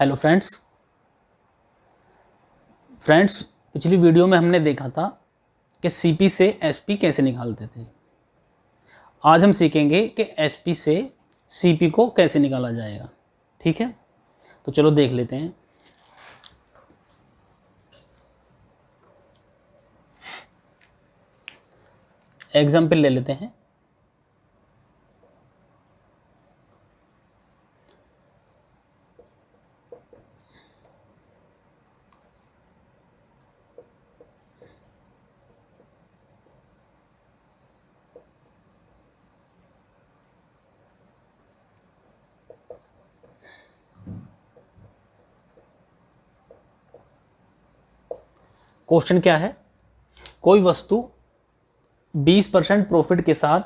Hello friends, पिछली video में हमने देखा था कि सीपी से एसपी कैसे निकालते थे। आज हम सीखेंगे कि एसपी से सीपी को कैसे निकाला जाएगा। ठीक है, तो चलो देख लेते हैं। एग्जाम्पल ले लेते हैं। क्वेश्चन क्या है? कोई वस्तु 20% प्रॉफिट के साथ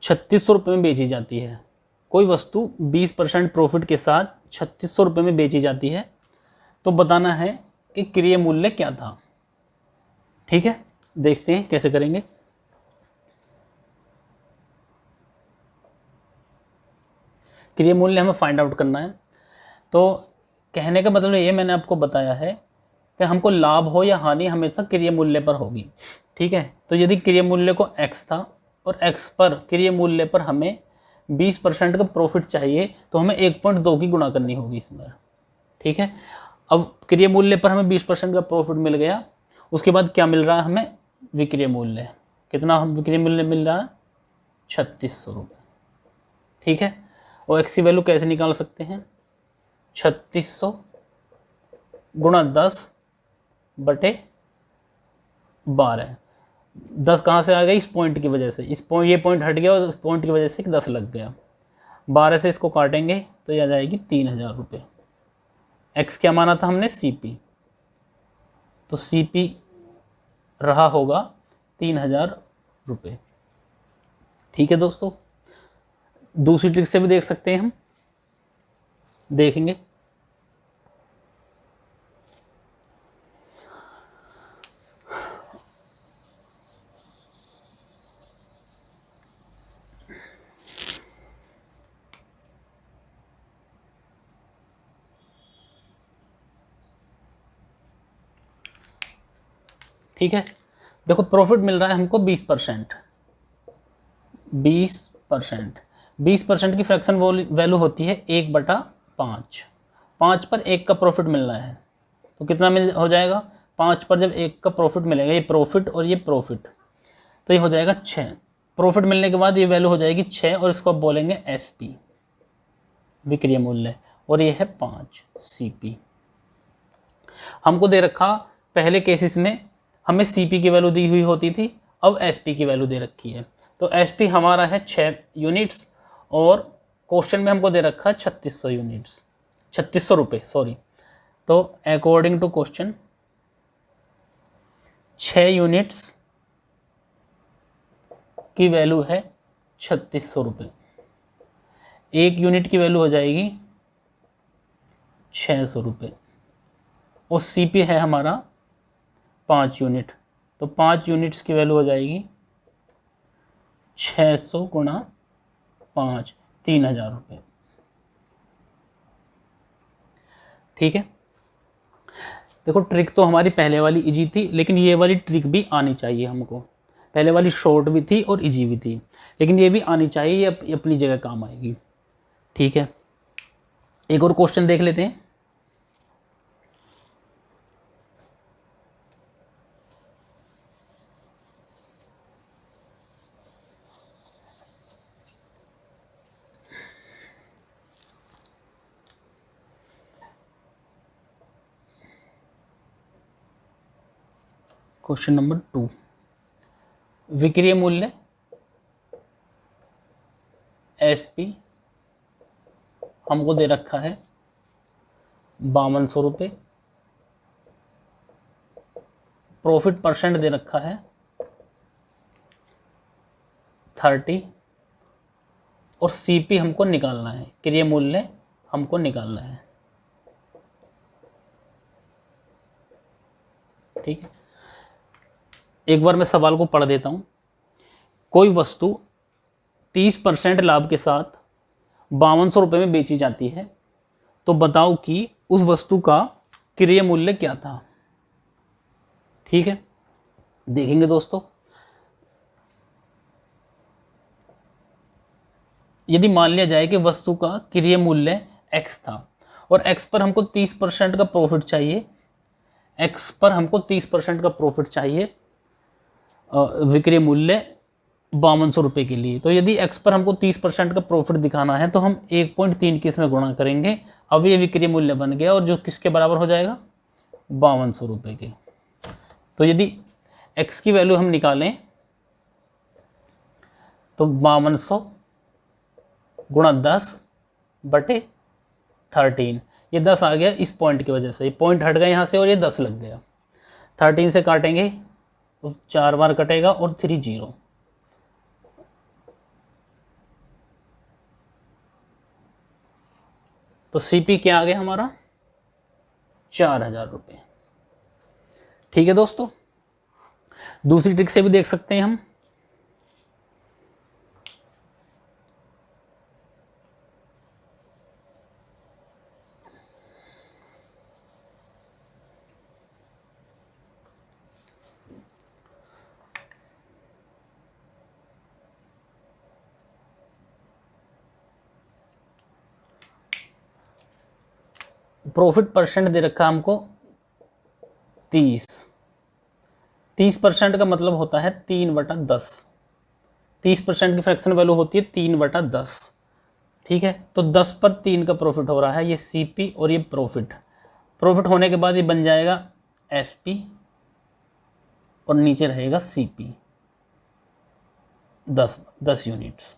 3600 रुपये में बेची जाती है। कोई वस्तु 20% प्रॉफिट के साथ 3600 रुपये में बेची जाती है, तो बताना है कि क्रय मूल्य क्या था। ठीक है, देखते हैं कैसे करेंगे। क्रय मूल्य हमें फाइंड आउट करना है। तो कहने का मतलब ये मैंने आपको बताया है कि हमको लाभ हो या हानि हमेशा क्रय मूल्य पर होगी। ठीक है, तो यदि क्रय मूल्य को x था और x पर क्रय मूल्य पर हमें 20% का प्रॉफिट चाहिए, तो हमें 1.2 की गुणा करनी होगी इसमें। ठीक है, अब क्रय मूल्य पर हमें 20% का प्रॉफिट मिल गया। उसके बाद क्या मिल रहा है हमें? विक्रय मूल्य। कितना हम विक्रय मूल्य मिल रहा है? 3600 रुपये। ठीक है, और x की वैल्यू कैसे निकाल सकते हैं? 3600 गुणा 10/12। 10 कहाँ से आ गई? इस पॉइंट की वजह से। ये पॉइंट हट गया और इस पॉइंट की वजह से 10 लग गया। 12 से इसको काटेंगे तो ये आ जाएगी 3000 रुपये। एक्स क्या माना था हमने? सीपी। तो सीपी रहा होगा 3000 रुपये। ठीक है दोस्तों, दूसरी ट्रिक से भी देख सकते हैं हम, देखेंगे। ठीक है, देखो प्रॉफिट मिल रहा है हमको 20%। 20% की फ्रैक्शन वैल्यू होती है 1/5। 5 पर 1 का प्रॉफिट मिल रहा है, तो कितना हो जाएगा? 5 पर जब 1 का प्रॉफिट मिलेगा, ये प्रॉफिट और ये प्रॉफिट, तो ये हो जाएगा 6। प्रॉफिट मिलने के बाद ये वैल्यू हो जाएगी 6 और इसको आप बोलेंगे एसपी, विक्रय मूल्य, और ये है 5 सीपी। हमको दे रखा पहले केसेस में हमें सीपी की वैल्यू दी हुई होती थी, अब एसपी की वैल्यू दे रखी है। तो एसपी हमारा है 6 यूनिट्स और क्वेश्चन में हमको दे रखा है 3600 यूनिट्स, 3600 रुपये सॉरी। तो अकॉर्डिंग टू क्वेश्चन 6 यूनिट्स की वैल्यू है 3600 रुपये। 1 यूनिट की वैल्यू हो जाएगी 600 रुपये और सीपी है हमारा 5 यूनिट, तो 5 यूनिट्स की वैल्यू हो जाएगी 600 गुणा 5, 3000 रुपये। ठीक है, देखो ट्रिक तो हमारी पहले वाली इजी थी, लेकिन ये वाली ट्रिक भी आनी चाहिए हमको। पहले वाली शॉर्ट भी थी और इजी भी थी, लेकिन ये भी आनी चाहिए, ये अपनी जगह काम आएगी। ठीक है, एक और क्वेश्चन देख लेते हैं। क्वेश्चन नंबर 2, विक्रय मूल्य एसपी हमको दे रखा है 5200 रुपये। प्रॉफिट परसेंट दे रखा है 30 और सीपी हमको निकालना है, क्रय मूल्य हमको निकालना है। ठीक है, एक बार मैं सवाल को पढ़ देता हूं। कोई वस्तु 30% लाभ के साथ 5200 रुपये में बेची जाती है। तो बताओ कि उस वस्तु का क्रय मूल्य क्या था। ठीक है, देखेंगे दोस्तों। यदि मान लिया जाए कि वस्तु का क्रय मूल्य x था और x पर हमको 30% का प्रॉफिट चाहिए, x पर हमको 30% का प्रॉफिट चाहिए विक्रय मूल्य 5200 रुपये के लिए। तो यदि x पर हमको 30% का प्रॉफिट दिखाना है तो हम 1.3 की इसमें गुणा करेंगे। अब ये विक्रय मूल्य बन गया और जो किसके बराबर हो जाएगा, 5200 रुपये के। तो यदि x की वैल्यू हम निकालें तो 5200 गुणा 10/13, ये 10 आ गया इस पॉइंट की वजह से, ये पॉइंट हट गया यहाँ से और ये 10 लग गया। 13 से काटेंगे तो 4 बार कटेगा और 3 0, तो CP क्या आ गया हमारा, 4000 रुपये। ठीक है दोस्तों, दूसरी ट्रिक से भी देख सकते हैं हम। प्रॉफिट परसेंट दे रखा हमको 30% का मतलब होता है 3/10। 30% की फ्रैक्शन वैल्यू होती है 3/10। ठीक है, तो 10 पर 3 का प्रॉफिट हो रहा है, ये CP और ये प्रॉफिट होने के बाद ये बन जाएगा SP और नीचे रहेगा CP 10 यूनिट्स।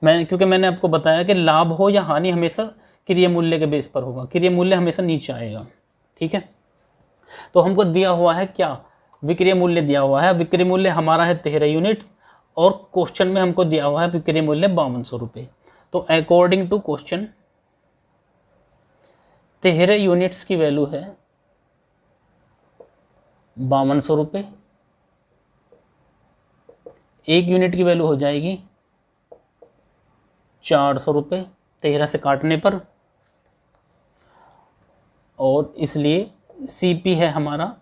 क्योंकि मैंने आपको बताया कि लाभ हो या हानि हमेशा क्रय मूल्य के बेस पर होगा, क्रय मूल्य हमेशा नीचे आएगा। ठीक है, तो हमको दिया हुआ है क्या, विक्रय मूल्य दिया हुआ है। विक्रय मूल्य हमारा है 13 यूनिट और क्वेश्चन में हमको दिया हुआ है विक्रय मूल्य 5200 रुपये। तो अकॉर्डिंग टू क्वेश्चन 13 यूनिट्स की वैल्यू है 5200 रुपये। 1 यूनिट की वैल्यू हो जाएगी 400 रुपये 13 से काटने पर, और इसलिए CP है हमारा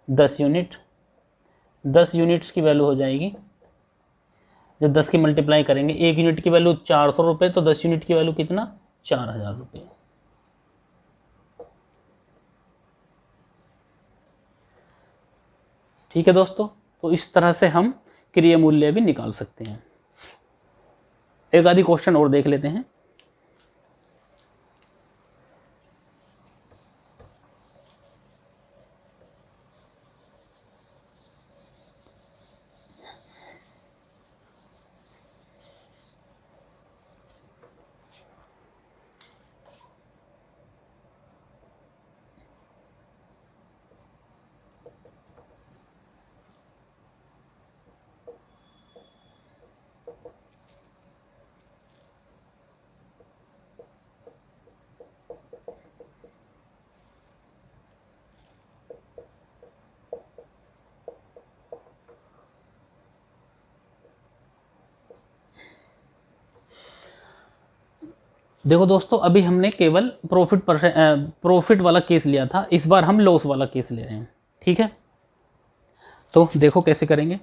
10 यूनिट। 10 यूनिट्स की वैल्यू हो जाएगी, जब 10 की मल्टीप्लाई करेंगे, 1 यूनिट की वैल्यू 400 रुपये, तो 10 यूनिट की वैल्यू कितना, 4000 रुपये। ठीक है दोस्तों, तो इस तरह से हम क्रय मूल्य भी निकाल सकते हैं। एक आधी क्वेश्चन और देख लेते हैं। देखो दोस्तों, अभी हमने केवल प्रॉफिट वाला केस लिया था, इस बार हम लॉस वाला केस ले रहे हैं। ठीक है, तो देखो कैसे करेंगे।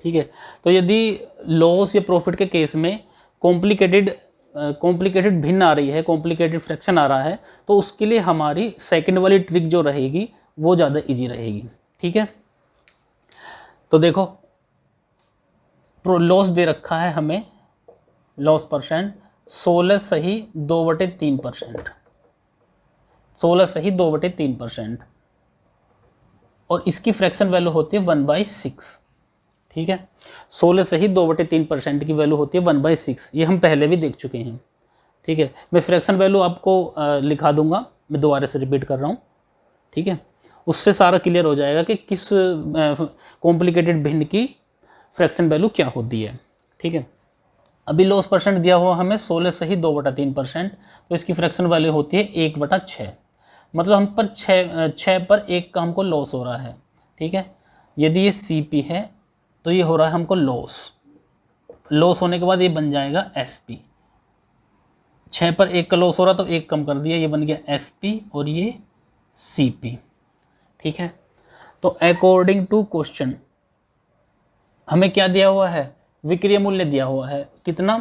ठीक है, तो यदि लॉस या प्रॉफिट के केस में कॉम्प्लिकेटेड भिन्न आ रही है, कॉम्प्लिकेटेड फ्रैक्शन आ रहा है, तो उसके लिए हमारी सेकंड वाली ट्रिक जो रहेगी वो ज़्यादा इजी रहेगी। ठीक है, तो देखो लॉस दे रखा है हमें, लॉस परसेंट 16 सही 2/3%, 16 सही 2/3%, और इसकी फ्रैक्शन वैल्यू होती है 1/6। ठीक है, 16 सही 2/3% की वैल्यू होती है 1/6, ये हम पहले भी देख चुके हैं। ठीक है, मैं फ्रैक्शन वैल्यू आपको लिखा दूंगा, मैं दोबारा से रिपीट कर रहा हूँ। ठीक है, उससे सारा क्लियर हो जाएगा कि किस कॉम्प्लिकेटेड भिन्न की फ्रैक्शन वैल्यू क्या होती है। ठीक है, अभी लॉस परसेंट दिया हुआ हमें 16 सही 2/3%, तो इसकी फ्रैक्शन वैल्यू होती है 1/6, मतलब हम पर 6 पर 1 का हमको लॉस हो रहा है। ठीक है, यदि ये CP है तो ये हो रहा है हमको लॉस। लॉस होने के बाद ये बन जाएगा SP। 6 पर 1 का लॉस हो रहा तो 1 कम कर दिया, ये बन गया SP और ये CP। ठीक है, तो अकॉर्डिंग टू क्वेश्चन हमें क्या दिया हुआ है, विक्रय मूल्य दिया हुआ है कितना,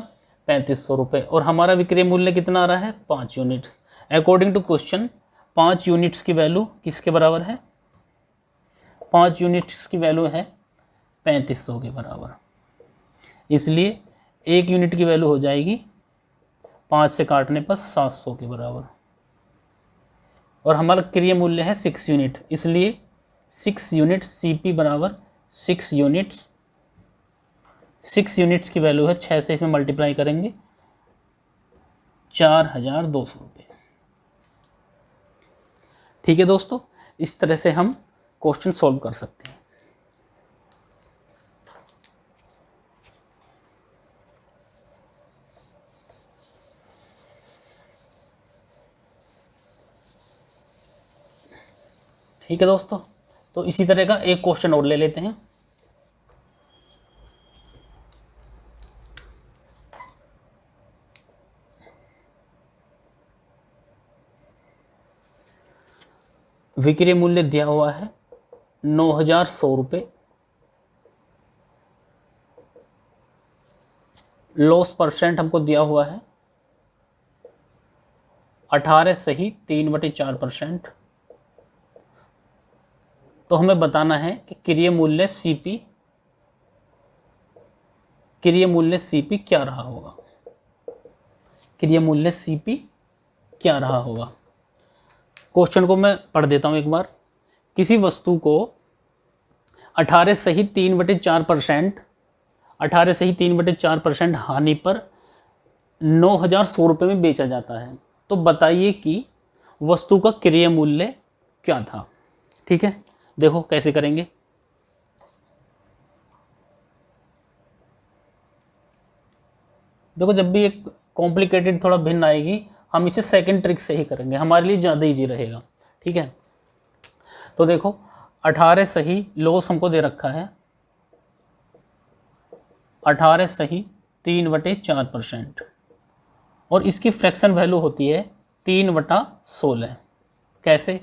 3500 रुपये, और हमारा विक्रय मूल्य कितना आ रहा है, 5 units. According to question 5 units की वैल्यू किसके बराबर है, 5 यूनिट्स की वैल्यू है 3500 के बराबर, इसलिए 1 यूनिट की वैल्यू हो जाएगी 5 से काटने पर 700 के बराबर, और हमारा क्रय मूल्य है 6 यूनिट, इसलिए 6 यूनिट CP बराबर 6 यूनिट्स। 6 यूनिट्स की वैल्यू है, 6 से इसमें मल्टीप्लाई करेंगे 4200 रुपये। ठीक है दोस्तों, इस तरह से हम क्वेश्चन सॉल्व कर सकते हैं। ठीक है दोस्तों, तो इसी तरह का एक क्वेश्चन और ले लेते हैं। विक्रय मूल्य दिया हुआ है 9100 रुपये, लॉस परसेंट हमको दिया हुआ है 18 सही 3/4%। तो हमें बताना है कि क्रय मूल्य CP क्या रहा होगा, क्रय मूल्य CP क्या रहा होगा। क्वेश्चन को मैं पढ़ देता हूं एक बार। किसी वस्तु को 18 सही 3/4%, 18 सही 3/4% हानि पर 9100 रुपये में बेचा जाता है, तो बताइए कि वस्तु का क्रय मूल्य क्या था। ठीक है, देखो कैसे करेंगे। देखो, जब भी एक कॉम्प्लिकेटेड थोड़ा भिन्न आएगी हम इसे सेकंड ट्रिक से ही करेंगे, हमारे लिए ज़्यादा ईजी रहेगा। ठीक है, तो देखो 18 सही लॉस हमको दे रखा है, 18 सही 3/4%, और इसकी फ्रैक्शन वैल्यू होती है 3/16। कैसे,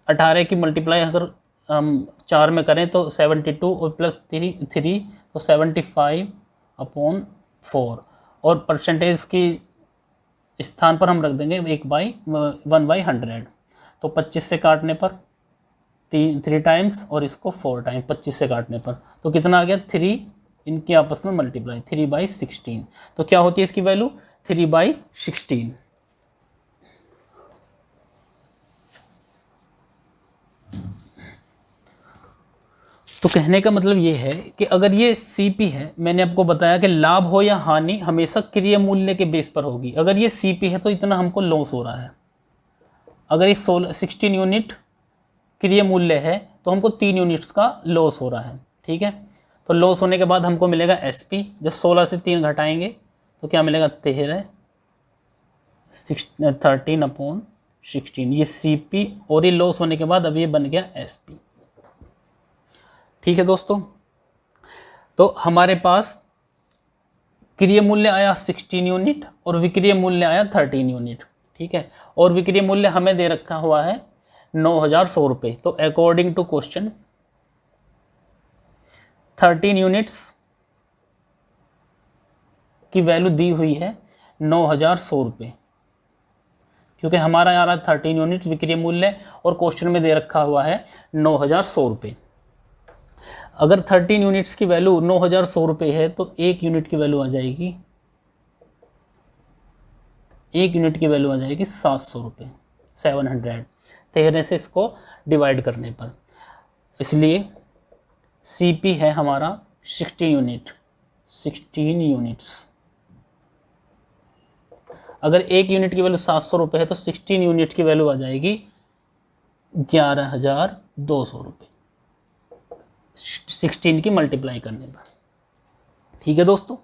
18 की मल्टीप्लाई अगर हम 4 में करें तो 72 और प्लस 3 तो 75/4, और परसेंटेज की स्थान पर हम रख देंगे 1/100। तो 25 से काटने पर 3 टाइम्स और इसको 4 टाइम्स, 25 से काटने पर तो कितना आ गया 3, इनकी आपस में मल्टीप्लाई 3/16। तो क्या होती है इसकी वैल्यू 3/16। तो कहने का मतलब ये है कि अगर ये CP है, मैंने आपको बताया कि लाभ हो या हानि हमेशा क्रय मूल्य के बेस पर होगी। अगर ये CP है तो इतना हमको लॉस हो रहा है। अगर ये 16 यूनिट क्रय मूल्य है तो हमको 3 यूनिट्स का लॉस हो रहा है। ठीक है, तो लॉस होने के बाद हमको मिलेगा SP। जब 16 से 3 घटाएंगे तो क्या मिलेगा 13/16, ये CP, और ये लॉस होने के बाद अब ये बन गया SP। ठीक है दोस्तों, तो हमारे पास क्रय मूल्य आया 16 यूनिट और विक्रय मूल्य आया 13 यूनिट। ठीक है, और विक्रय मूल्य हमें दे रखा हुआ है 9100 रुपये। तो अकॉर्डिंग टू क्वेश्चन 13 यूनिट्स की वैल्यू दी हुई है 9100 रुपये, क्योंकि हमारा आ रहा है 13 यूनिट्स विक्रय मूल्य और क्वेश्चन में दे रखा हुआ है 9100 रुपये। अगर 13 यूनिट्स की वैल्यू 9100 रुपये है तो 1 यूनिट की वैल्यू आ जाएगी, 1 यूनिट की वैल्यू आ जाएगी 700 रुपये, 700, 13 से इसको डिवाइड करने पर। इसलिए CP है हमारा 16 यूनिट, 16 यूनिट्स। अगर 1 यूनिट की वैल्यू 700 रुपये है तो 16 यूनिट की वैल्यू आ जाएगी 11,200 रुपये, 16 की मल्टीप्लाई करने पर। ठीक है दोस्तों,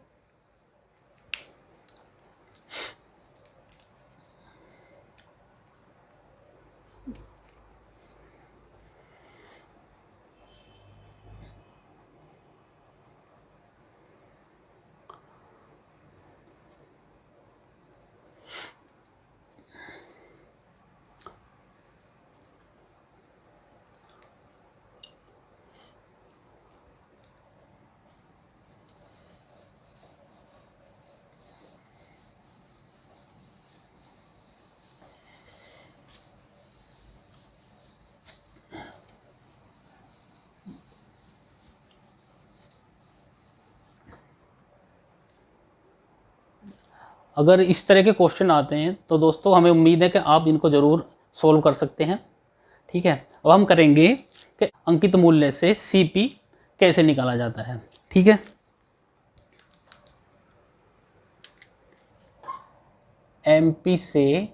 अगर इस तरह के क्वेश्चन आते हैं तो दोस्तों हमें उम्मीद है कि आप इनको ज़रूर सोल्व कर सकते हैं। ठीक है, अब हम करेंगे कि अंकित मूल्य से सीपी कैसे निकाला जाता है। ठीक है, एमपी से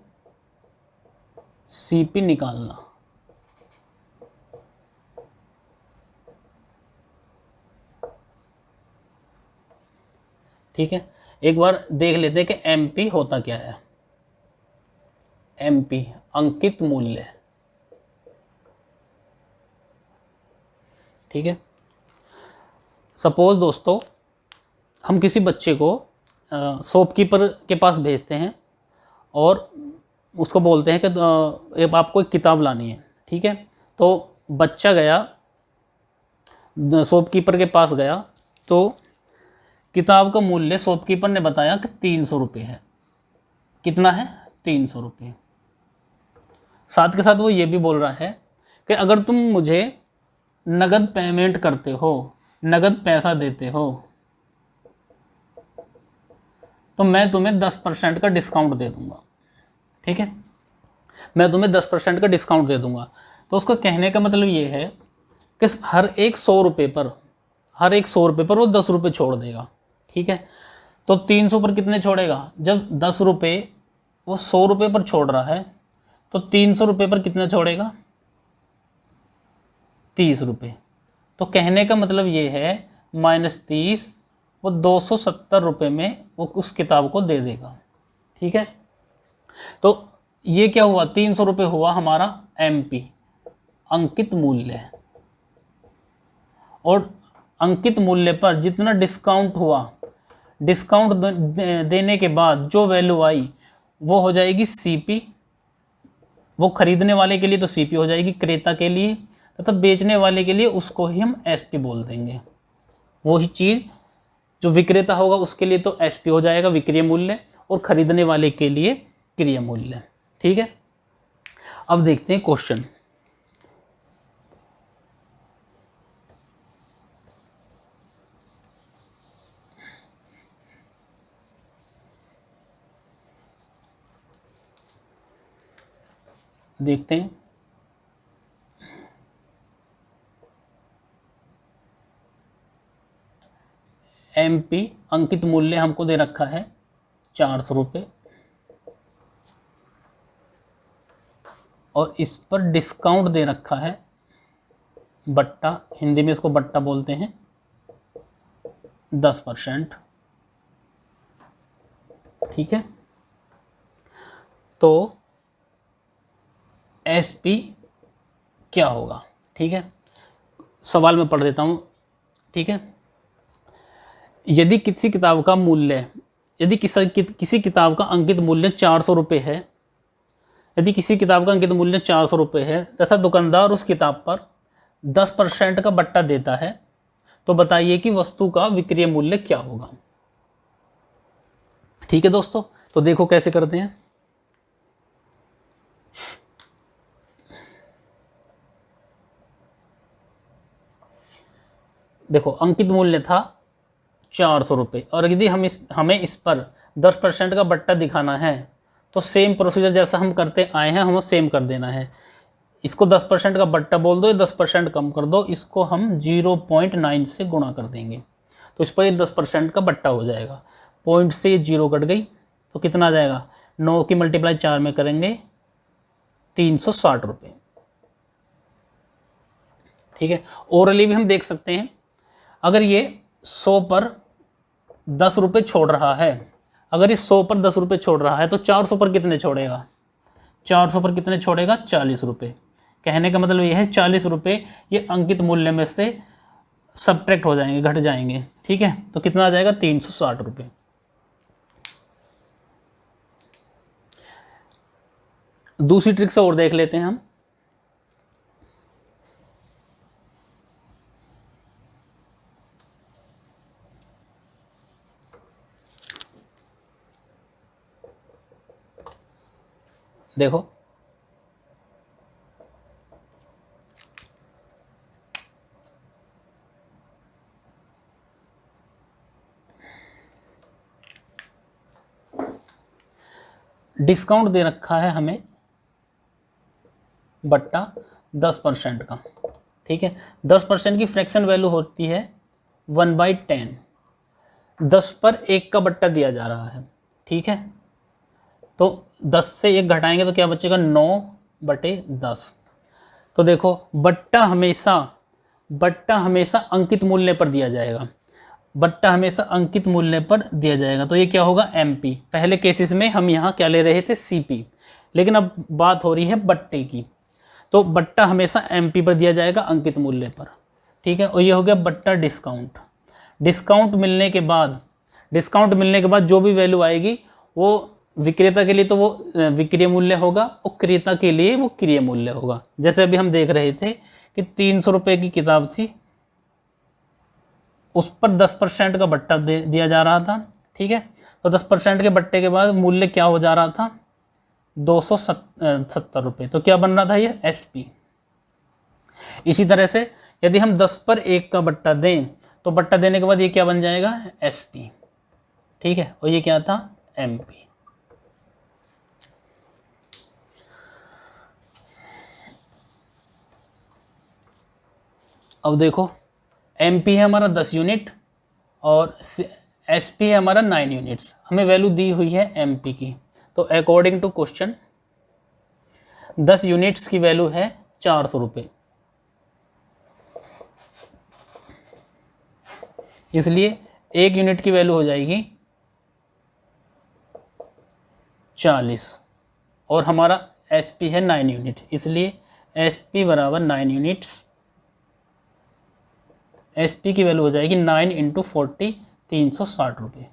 सीपी निकालना। ठीक है, एक बार देख लेते हैं कि एमपी होता क्या है। एमपी अंकित मूल्य। ठीक है, सपोज दोस्तों हम किसी बच्चे को शॉपकीपर के पास भेजते हैं और उसको बोलते हैं कि आपको एक किताब लानी है। ठीक है, तो बच्चा गया, शॉपकीपर के पास गया, तो किताब का मूल्य शॉपकीपर ने बताया कि 300 रुपये है। कितना है? 300 रुपये। साथ के साथ वो ये भी बोल रहा है कि अगर तुम मुझे नगद पेमेंट करते हो, नगद पैसा देते हो, तो मैं तुम्हें 10% का डिस्काउंट दे दूंगा। ठीक है, मैं तुम्हें 10% का डिस्काउंट दे दूंगा। तो उसका कहने का मतलब ये है कि हर एक 100 रुपये पर, हर एक 100 रुपये पर वो 10 रुपये छोड़ देगा। ठीक है, तो 300 पर कितने छोड़ेगा? जब 10 रुपये वो 100 रुपये पर छोड़ रहा है, तो 300 रुपये पर कितना छोड़ेगा? 30 रुपये। तो कहने का मतलब ये है -30, वो 270 रुपये में वो उस किताब को दे देगा। ठीक है, तो ये क्या हुआ? 300 रुपये हुआ हमारा एमपी, अंकित मूल्य। और अंकित मूल्य पर जितना डिस्काउंट हुआ, डिस्काउंट देने के बाद जो वैल्यू आई वो हो जाएगी सीपी। वो खरीदने वाले के लिए तो सीपी हो जाएगी, क्रेता के लिए तथा बेचने वाले के लिए उसको ही हम एसपी बोल देंगे। वही चीज़ जो विक्रेता होगा उसके लिए तो एसपी हो जाएगा, विक्रय मूल्य, और खरीदने वाले के लिए क्रय मूल्य। ठीक है, अब देखते हैं क्वेश्चन। देखते हैं, एमपी अंकित मूल्य हमको दे रखा है 400 रुपये, और इस पर डिस्काउंट दे रखा है बट्टा, हिंदी में इसको बट्टा बोलते हैं, 10%। ठीक है, तो एसपी क्या होगा? ठीक है, सवाल में पढ़ देता हूं। ठीक है, यदि किसी किताब का मूल्य, यदि किसी किताब का अंकित मूल्य 400 रुपये है, यदि किसी किताब का अंकित मूल्य 400 रुपये है तथा दुकानदार उस किताब पर 10% का बट्टा देता है, तो बताइए कि वस्तु का विक्रय मूल्य क्या होगा। ठीक है दोस्तों, तो देखो कैसे करते हैं। देखो, अंकित मूल्य था 400 रुपये, और यदि हमें इस पर 10% का बट्टा दिखाना है, तो सेम प्रोसीजर जैसा हम करते आए हैं हमें सेम कर देना है। इसको 10% का बट्टा बोल दो, 10% कम कर दो, इसको हम 0.9 से गुणा कर देंगे, तो इस पर ये 10% का बट्टा हो जाएगा। पॉइंट से ये 0 कट गई, तो कितना आ जाएगा? 9 की मल्टीप्लाई 4 में करेंगे 360 रुपये। ठीक है, ओरली भी हम देख सकते हैं, अगर ये 100 पर 10 रुपये छोड़ रहा है, अगर ये 100 पर 10 रुपये छोड़ रहा है, तो 400 पर कितने छोड़ेगा? 400 पर कितने छोड़ेगा? 40 रुपये। कहने का मतलब ये है 40 रुपये ये अंकित मूल्य में से सब्ट्रैक्ट हो जाएंगे, घट जाएंगे। ठीक है, तो कितना आ जाएगा? 360 रुपये। दूसरी ट्रिक से और देख लेते हैं हम। देखो, डिस्काउंट दे रखा है हमें बट्टा 10% का, ठीक है। 10% की फ्रैक्शन वैल्यू होती है 1/10, 10 पर 1 का बट्टा दिया जा रहा है, ठीक है। तो 10 से 1 घटाएंगे तो क्या बचेगा, 9/10। तो देखो बट्टा हमेशा अंकित मूल्य पर दिया जाएगा, बट्टा हमेशा अंकित मूल्य पर दिया जाएगा। तो ये क्या होगा, MP। पहले केसेस में हम यहाँ क्या ले रहे थे, CP, लेकिन अब बात हो रही है बट्टे की, तो बट्टा हमेशा MP पर दिया जाएगा अंकित मूल्य पर, ठीक है। और ये हो गया बट्टा डिस्काउंट। डिस्काउंट मिलने के बाद जो भी वैल्यू आएगी वो विक्रेता के लिए तो वो विक्रय मूल्य होगा और क्रेता के लिए वो क्रय मूल्य होगा। जैसे अभी हम देख रहे थे कि 300 रुपये की किताब थी, उस पर 10% का बट्टा दिया जा रहा था, ठीक है। तो 10% के बट्टे के बाद मूल्य क्या हो जा रहा था, 270 रुपये। तो क्या बन रहा था, ये SP। इसी तरह से यदि हम 10 पर 1 का बट्टा दें तो बट्टा देने के बाद ये क्या बन जाएगा, SP, ठीक है। और ये क्या था, MP। अब देखो MP है हमारा 10 यूनिट और SP है हमारा 9 यूनिट्स। हमें वैल्यू दी हुई है MP की। तो अकॉर्डिंग टू क्वेश्चन 10 यूनिट्स की वैल्यू है 400 रुपये, इसलिए 1 यूनिट की वैल्यू हो जाएगी 40 और हमारा SP है 9 यूनिट, इसलिए SP बराबर 9 यूनिट्स। SP की वैल्यू हो जाएगी 9 × 40, 360 रुपये।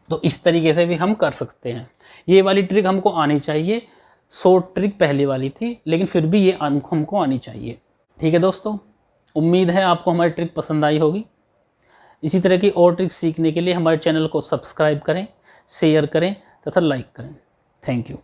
तो इस तरीके से भी हम कर सकते हैं। ये वाली ट्रिक हमको आनी चाहिए, शॉर्ट ट्रिक पहले वाली थी, लेकिन फिर भी ये हमको आनी चाहिए, ठीक है दोस्तों। उम्मीद है आपको हमारी ट्रिक पसंद आई होगी। इसी तरह की और ट्रिक सीखने के लिए हमारे चैनल को सब्सक्राइब करें, शेयर करें तथा लाइक करें। Thank you.